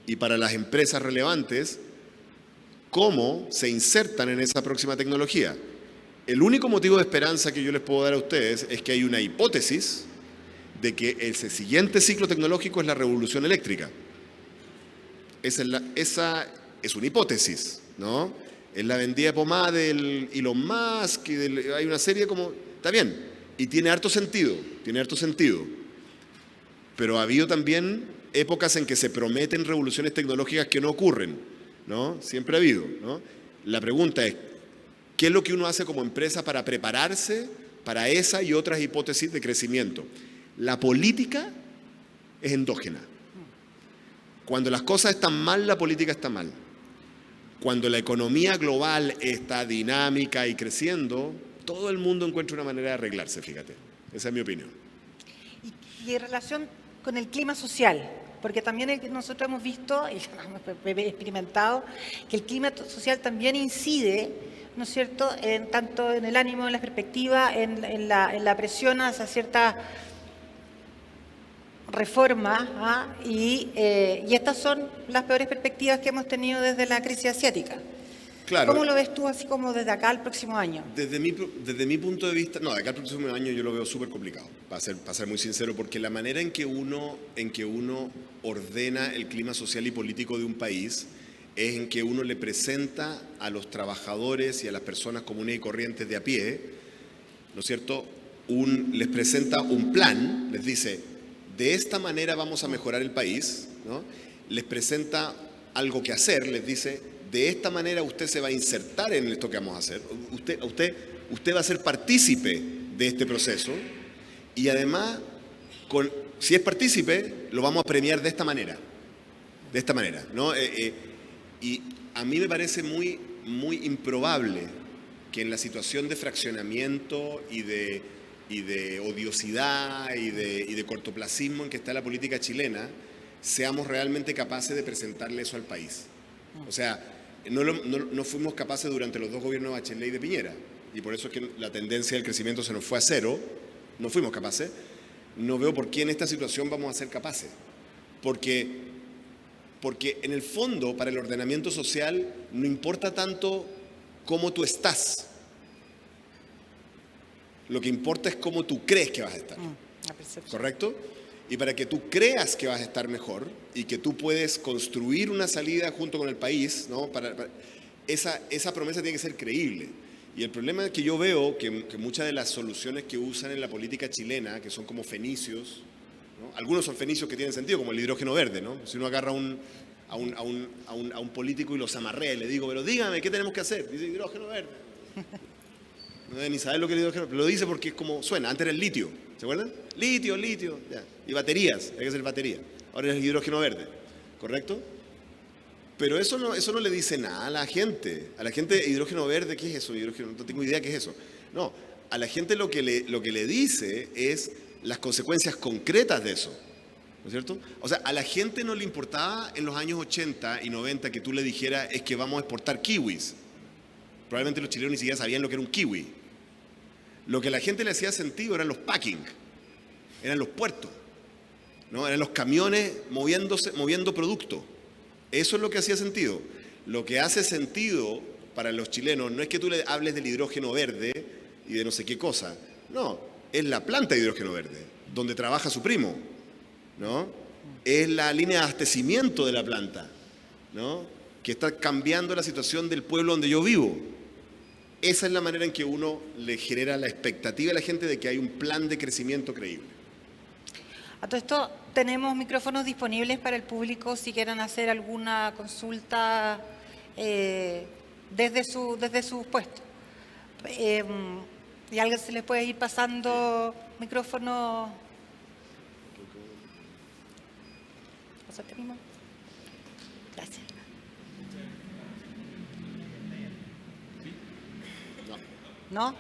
Y para las empresas relevantes, ¿cómo se insertan en esa próxima tecnología? El único motivo de esperanza que yo les puedo dar a ustedes es que hay una hipótesis de que ese siguiente ciclo tecnológico es la revolución eléctrica. Esa es una hipótesis, ¿no? Es la vendida de pomada del Elon Musk, hay una serie como... Está bien, y tiene harto sentido, Pero ha habido también épocas en que se prometen revoluciones tecnológicas que no ocurren, ¿no? Siempre ha habido, ¿no? La pregunta es, ¿qué es lo que uno hace como empresa para prepararse para esa y otras hipótesis de crecimiento? La política es endógena. Cuando las cosas están mal, la política está mal. Cuando la economía global está dinámica y creciendo, todo el mundo encuentra una manera de arreglarse, fíjate. Esa es mi opinión. Y en relación con el clima social, porque también nosotros hemos visto y hemos experimentado que el clima social también incide, ¿no es cierto?, tanto en el ánimo, en la perspectiva, en la presión hacia cierta reforma, ¿ah? Y estas son las peores perspectivas que hemos tenido desde la crisis asiática. Claro. ¿Cómo lo ves tú así como desde acá al próximo año? Desde mi punto de vista, no, de acá al próximo año yo lo veo súper complicado, para ser muy sincero, porque la manera en que uno ordena el clima social y político de un país es en que uno le presenta a los trabajadores y a las personas comunes y corrientes de a pie, ¿no es cierto?, les presenta un plan, les dice, de esta manera vamos a mejorar el país, ¿no? Les presenta algo que hacer, les dice, de esta manera usted se va a insertar en esto que vamos a hacer, usted va a ser partícipe de este proceso y además, si es partícipe, lo vamos a premiar de esta manera, ¿no? Y a mí me parece muy, muy improbable que en la situación de fraccionamiento y de odiosidad y de cortoplacismo en que está la política chilena, seamos realmente capaces de presentarle eso al país. O sea, no fuimos capaces durante los dos gobiernos de Bachelet y de Piñera, y por eso es que la tendencia del crecimiento se nos fue a cero, no fuimos capaces. No veo por qué en esta situación vamos a ser capaces. Porque en el fondo, para el ordenamiento social, no importa tanto cómo tú estás. Lo que importa es cómo tú crees que vas a estar. ¿Correcto? Y para que tú creas que vas a estar mejor y que tú puedes construir una salida junto con el país, ¿no? Esa promesa tiene que ser creíble. Y el problema es que yo veo que muchas de las soluciones que usan en la política chilena, que son como fenicios, ¿no? Algunos son fenicios que tienen sentido, como el hidrógeno verde, ¿no? Si uno agarra a un político y los amarrea y le digo, pero dígame, ¿qué tenemos que hacer? Dice hidrógeno verde. No debe ni saber lo que es el hidrógeno, pero lo dice porque es como suena. Antes era el litio, ¿se acuerdan? Litio, ya. Y baterías, hay que hacer batería. Ahora es el hidrógeno verde, ¿correcto? Pero eso no le dice nada a la gente. A la gente, hidrógeno verde, ¿qué es eso? Hidrógeno, no tengo idea qué es eso. No, a la gente lo que le dice es las consecuencias concretas de eso, ¿no es cierto? O sea, a la gente no le importaba en los años 80 y 90 que tú le dijeras es que vamos a exportar kiwis. Probablemente los chilenos ni siquiera sabían lo que era un kiwi. Lo que a la gente le hacía sentido eran los packing, eran los puertos, ¿no? Eran los camiones moviendo producto. Eso es lo que hacía sentido. Lo que hace sentido para los chilenos no es que tú le hables del hidrógeno verde y de no sé qué cosa. No, es la planta de hidrógeno verde, donde trabaja su primo, ¿no? Es la línea de abastecimiento de la planta, ¿no? Que está cambiando la situación del pueblo donde yo vivo. Esa es la manera en que uno le genera la expectativa a la gente de que hay un plan de crecimiento creíble. A todo esto, tenemos micrófonos disponibles para el público si quieren hacer alguna consulta desde su puesto. ¿Y alguien se les puede ir pasando micrófono? Gracias. ¿No?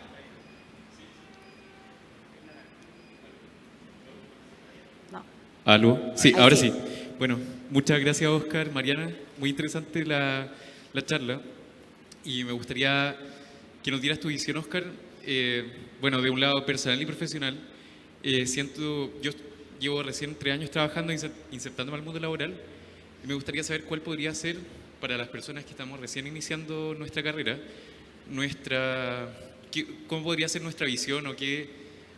No. ¿Aló? Sí, Ahí ahora sí. sí. Bueno, muchas gracias, Oscar, Mariana. Muy interesante la charla. Y me gustaría que nos dieras tu visión, Oscar. Bueno, de un lado personal y profesional. Yo llevo recién 3 años trabajando, insertándome al mundo laboral. Y me gustaría saber cuál podría ser, para las personas que estamos recién iniciando nuestra carrera, cómo podría ser nuestra visión o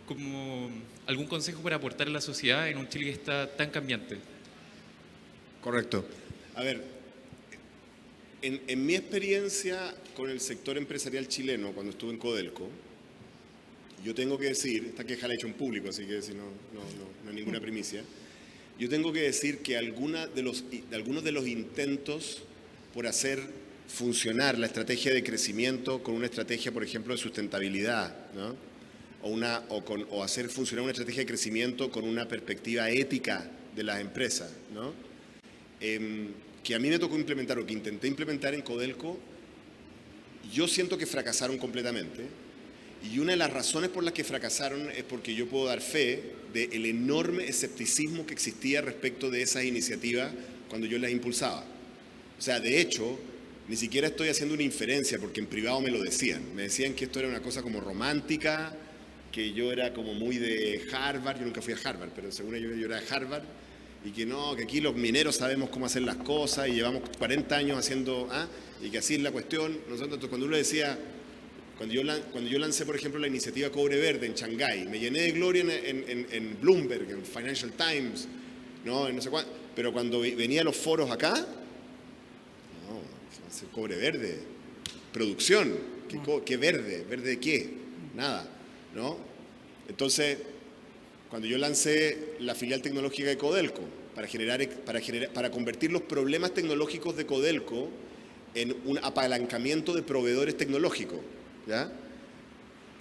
como algún consejo para aportar a la sociedad en un Chile que está tan cambiante. Correcto. A ver, en mi experiencia con el sector empresarial chileno cuando estuve en Codelco, yo tengo que decir, esta queja la he hecho en público, así que si no hay ninguna primicia, yo tengo que decir que algunos de los intentos por hacer funcionar la estrategia de crecimiento con una estrategia, por ejemplo, de sustentabilidad, ¿no? o hacer funcionar una estrategia de crecimiento con una perspectiva ética de las empresas, ¿no? Que a mí me tocó implementar o que intenté implementar en Codelco, yo siento que fracasaron completamente. Y una de las razones por las que fracasaron es porque yo puedo dar fe del enorme escepticismo que existía respecto de esas iniciativas cuando yo las impulsaba. O sea, de hecho, ni siquiera estoy haciendo una inferencia porque en privado me lo decían. Me decían que esto era una cosa como romántica, que yo era como muy de Harvard. Yo nunca fui a Harvard, pero según ellos yo era de Harvard. Y que no, que aquí los mineros sabemos cómo hacer las cosas y llevamos 40 años haciendo, y que así es la cuestión. Nosotros, cuando uno decía... Cuando yo lancé, por ejemplo, la iniciativa Cobre Verde en Shanghái, me llené de gloria en Bloomberg, en Financial Times, no sé cuánto. Pero cuando venía a los foros acá, no, hacer cobre verde, producción, ¿qué verde? ¿Verde de qué? Nada, ¿no? Entonces, cuando yo lancé la filial tecnológica de Codelco, para convertir los problemas tecnológicos de Codelco en un apalancamiento de proveedores tecnológicos, ¿ya?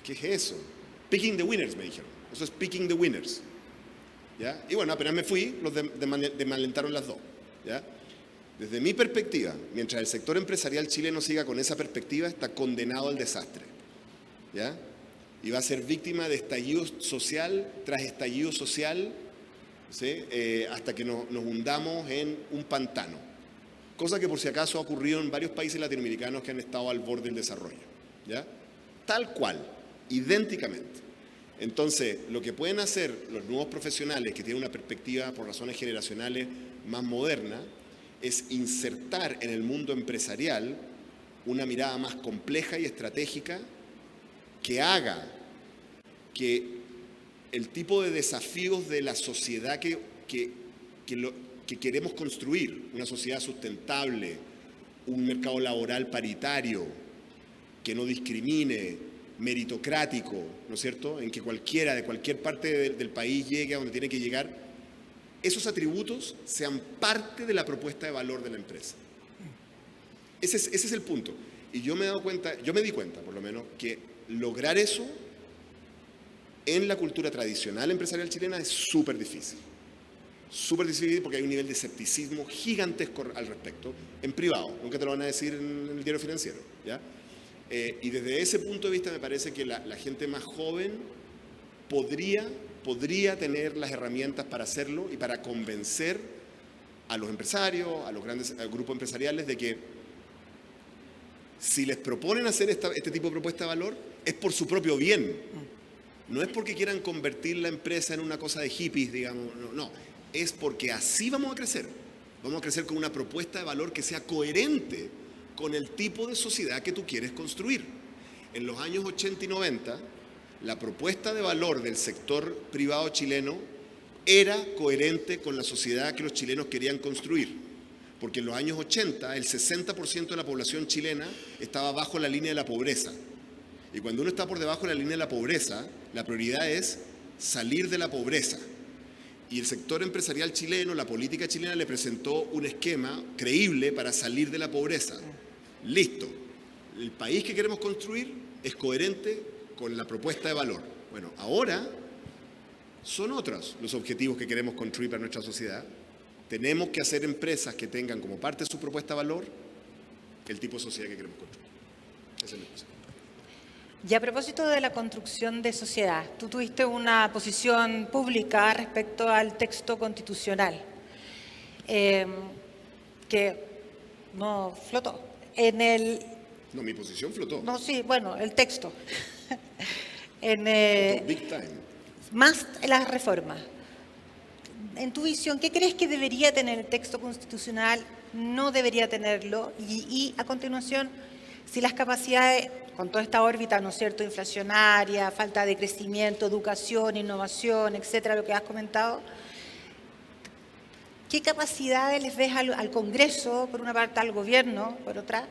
¿Qué es eso? Picking the winners, me dijeron. Eso es picking the winners. ¿Ya? Y bueno, apenas me fui, los desmalentaron las dos. ¿Ya? Desde mi perspectiva, mientras el sector empresarial chileno siga con esa perspectiva, está condenado al desastre. ¿Ya? Y va a ser víctima de estallido social tras estallido social, ¿sí? Hasta que nos hundamos en un pantano. Cosa que por si acaso ha ocurrido en varios países latinoamericanos que han estado al borde del desarrollo. ¿Ya? Tal cual, idénticamente. Entonces, lo que pueden hacer los nuevos profesionales que tienen una perspectiva por razones generacionales más moderna es insertar en el mundo empresarial una mirada más compleja y estratégica que haga que el tipo de desafíos de la sociedad que queremos construir, una sociedad sustentable, un mercado laboral paritario, que no discrimine, meritocrático, ¿no es cierto?, en que cualquiera de cualquier parte del país llegue a donde tiene que llegar, esos atributos sean parte de la propuesta de valor de la empresa. Ese es el punto. Y yo me di cuenta, por lo menos, que lograr eso en la cultura tradicional empresarial chilena es súper difícil. Súper difícil porque hay un nivel de escepticismo gigantesco al respecto, en privado, nunca te lo van a decir en el diario financiero, ¿ya? Y desde ese punto de vista me parece que la gente más joven podría tener las herramientas para hacerlo y para convencer a los empresarios, a los grandes grupos empresariales de que si les proponen hacer este tipo de propuesta de valor es por su propio bien. No es porque quieran convertir la empresa en una cosa de hippies, digamos, no. Es porque así vamos a crecer. Vamos a crecer con una propuesta de valor que sea coherente con el tipo de sociedad que tú quieres construir. En los años 80 y 90, la propuesta de valor del sector privado chileno era coherente con la sociedad que los chilenos querían construir. Porque en los años 80, el 60% de la población chilena estaba bajo la línea de la pobreza. Y cuando uno está por debajo de la línea de la pobreza, la prioridad es salir de la pobreza. Y el sector empresarial chileno, la política chilena le presentó un esquema creíble para salir de la pobreza. Listo. El país que queremos construir es coherente con la propuesta de valor. Bueno, ahora son otros los objetivos que queremos construir para nuestra sociedad. Tenemos que hacer empresas que tengan como parte de su propuesta de valor el tipo de sociedad que queremos construir. Esa es mi cosa. Y a propósito de la construcción de sociedad, tú tuviste una posición pública respecto al texto constitucional, que no flotó. No, mi posición flotó. No, sí, bueno, el texto. Flotó big time. Más las reformas. En tu visión, ¿qué crees que debería tener el texto constitucional? ¿No debería tenerlo? Y a continuación, si las capacidades, con toda esta órbita, ¿no es cierto?, inflacionaria, falta de crecimiento, educación, innovación, etcétera, lo que has comentado, ¿qué capacidades les ves al Congreso, por una parte, al Gobierno, por otra,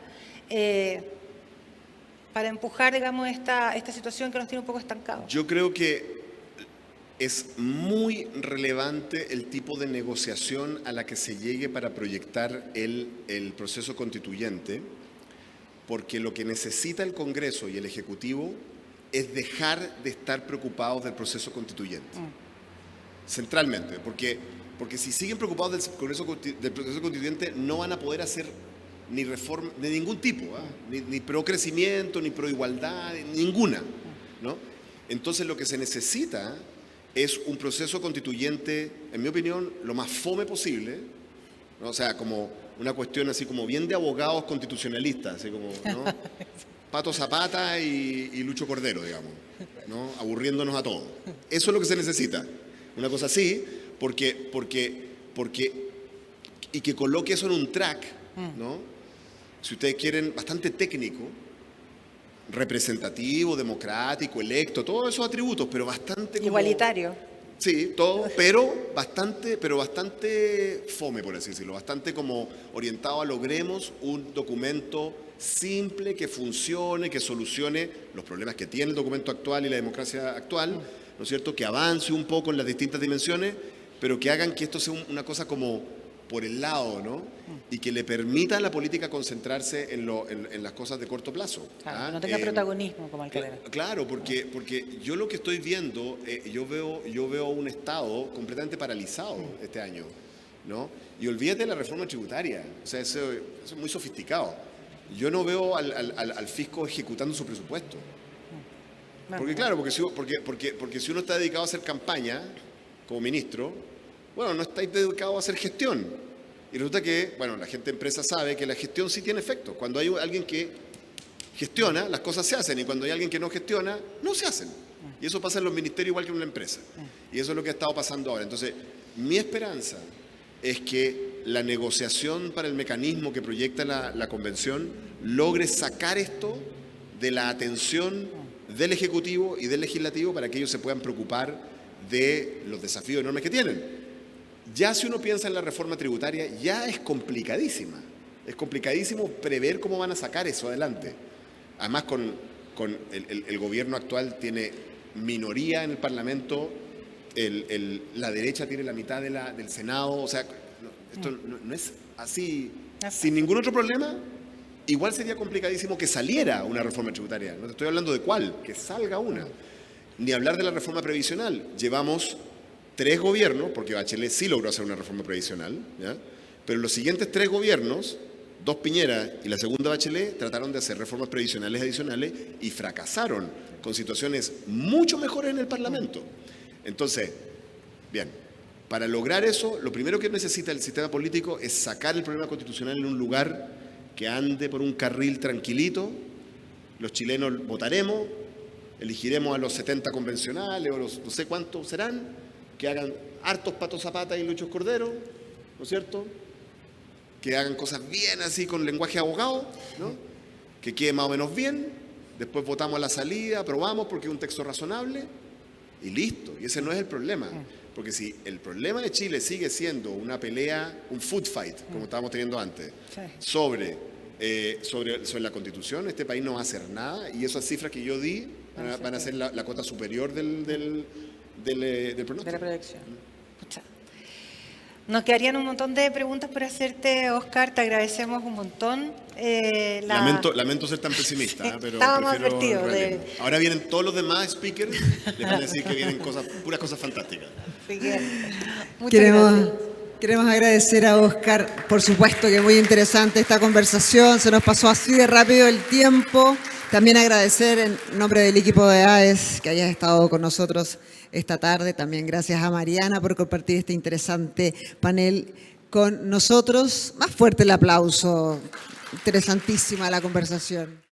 para empujar, digamos, esta situación que nos tiene un poco estancados? Yo creo que es muy relevante el tipo de negociación a la que se llegue para proyectar el proceso constituyente, porque lo que necesita el Congreso y el Ejecutivo es dejar de estar preocupados del proceso constituyente. Centralmente, porque si siguen preocupados del proceso constituyente no van a poder hacer ni reforma de ningún tipo, ni pro crecimiento, ni pro igualdad, ninguna, ¿no? Entonces lo que se necesita es un proceso constituyente, en mi opinión, lo más fome posible, ¿no? O sea, como una cuestión así como bien de abogados constitucionalistas, así como, ¿no? Pato Zapata y Lucho Cordero, digamos, ¿no? Aburriéndonos a todos. Eso es lo que se necesita. Una cosa así, y que coloque eso en un track, ¿no? Si ustedes quieren, bastante técnico, representativo, democrático, electo, todos esos atributos, pero bastante como, Igualitario. sí, todo, pero bastante fome, por así decirlo, bastante como orientado a logremos un documento simple, que funcione, que solucione los problemas que tiene el documento actual y la democracia actual, ¿no es cierto? Que avance un poco en las distintas dimensiones, pero que hagan que esto sea una cosa como por el lado, ¿no? Y que le permita a la política concentrarse en las cosas de corto plazo. Claro, que no tenga protagonismo como Alcaldera. Claro, porque yo lo que estoy viendo, yo veo un Estado completamente paralizado este año, ¿no? Y olvídate de la reforma tributaria, o sea, eso es muy sofisticado. Yo no veo al fisco ejecutando su presupuesto. Porque claro, porque si uno está dedicado a hacer campaña como ministro, bueno, no estáis dedicado a hacer gestión. Y resulta que, bueno, la gente de empresa sabe que la gestión sí tiene efecto. Cuando hay alguien que gestiona, las cosas se hacen. Y cuando hay alguien que no gestiona, no se hacen. Y eso pasa en los ministerios igual que en una empresa. Y eso es lo que ha estado pasando ahora. Entonces, mi esperanza es que la negociación para el mecanismo que proyecta la convención logre sacar esto de la atención del Ejecutivo y del Legislativo para que ellos se puedan preocupar de los desafíos enormes que tienen. Ya si uno piensa en la reforma tributaria, ya es complicadísima. Es complicadísimo prever cómo van a sacar eso adelante. Además, con el gobierno actual tiene minoría en el Parlamento, la derecha tiene la mitad del Senado. O sea, esto no es así. Sin ningún otro problema, igual sería complicadísimo que saliera una reforma tributaria. No te estoy hablando de cuál, que salga una. Ni hablar de la reforma previsional. Llevamos 3 gobiernos, porque Bachelet sí logró hacer una reforma previsional, ¿ya? Pero los siguientes 3 gobiernos, 2 Piñera y la segunda Bachelet, trataron de hacer reformas previsionales adicionales y fracasaron con situaciones mucho mejores en el Parlamento. Entonces, bien, para lograr eso, lo primero que necesita el sistema político es sacar el problema constitucional en un lugar que ande por un carril tranquilito. Los chilenos votaremos, elegiremos a los 70 convencionales o los no sé cuántos serán, que hagan hartos Pato Zapata y Lucho Cordero, ¿no es cierto? Que hagan cosas bien así con lenguaje abogado, ¿no? Que quede más o menos bien, después votamos a la salida, aprobamos porque es un texto razonable y listo. Y ese no es el problema, porque si el problema de Chile sigue siendo una pelea, un food fight, como estábamos teniendo antes, sobre la Constitución, este país no va a hacer nada y esas cifras que yo di van a ser la cota superior del pronóstico. De la proyección. Pucha. Nos quedarían un montón de preguntas por hacerte, Óscar. Te agradecemos un montón. Lamento ser tan pesimista, pero estábamos prefiero advertidos el realismo. Ahora vienen todos los demás speakers, les van a decir que vienen puras cosas fantásticas. Así que, muchas gracias. Queremos agradecer a Óscar, por supuesto que muy interesante esta conversación, se nos pasó así de rápido el tiempo. También agradecer en nombre del equipo de AES que hayas estado con nosotros esta tarde. También gracias a Mariana por compartir este interesante panel con nosotros. Más fuerte el aplauso, interesantísima la conversación.